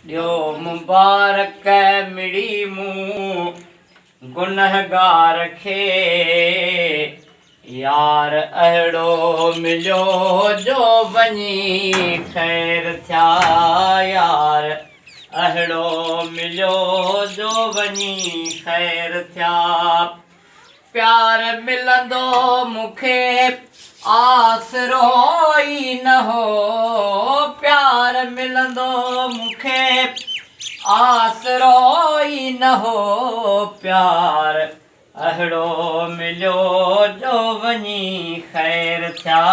ॾियो मुबारक मिड़ी मूं गुनहगार खे। यार अहिड़ो मिलियो जो वञी ख़ैर थिया। यार अहिड़ो मिलियो जो वञी ख़ैर थिया। प्यार मिलंदो मूंखे आसरो ई न हो। प्यार मिलंदो मूंखे आसरो ई न हो। प्यार अहिड़ो मिलियो जो वञी ख़ैर थिया।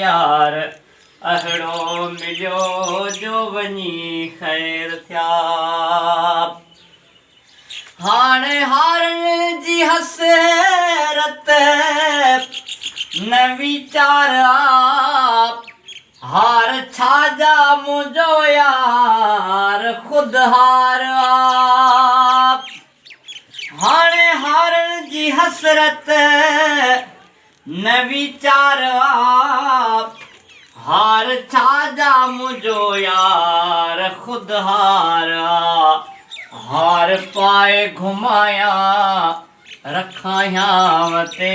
यार अहिड़ो मिलियो जो वञी ख़ैर थिया। हाणे हारनि जी हसरत न वीचार हार छाजा मुंहिंजो यार ख़ुद हार हाणे हारनि जी हसरत न वीचार हार छाजा मुंहिंजो यार ख़ुद हार हार पाए घुमाया रखायां ते।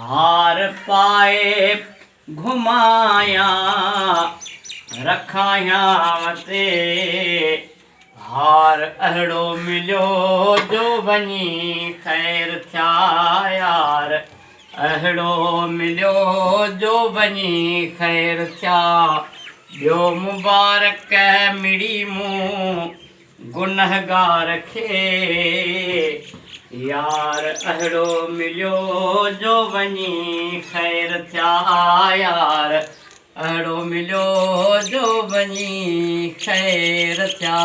हार पाए घुमाया रखायां ते। हार अहिड़ो मिलियो जो वञी ख़ैर थिया। यार अहिड़ो मिलियो जो वञी ख़ैर थिया। ॾियो मुबारक मिड़ी मूं गुनहगार खे। यार अहिड़ो मिलियो जो वञी ख़ैर थिया। यार अहिड़ो मिलियो जो वञी ख़ैर थिया।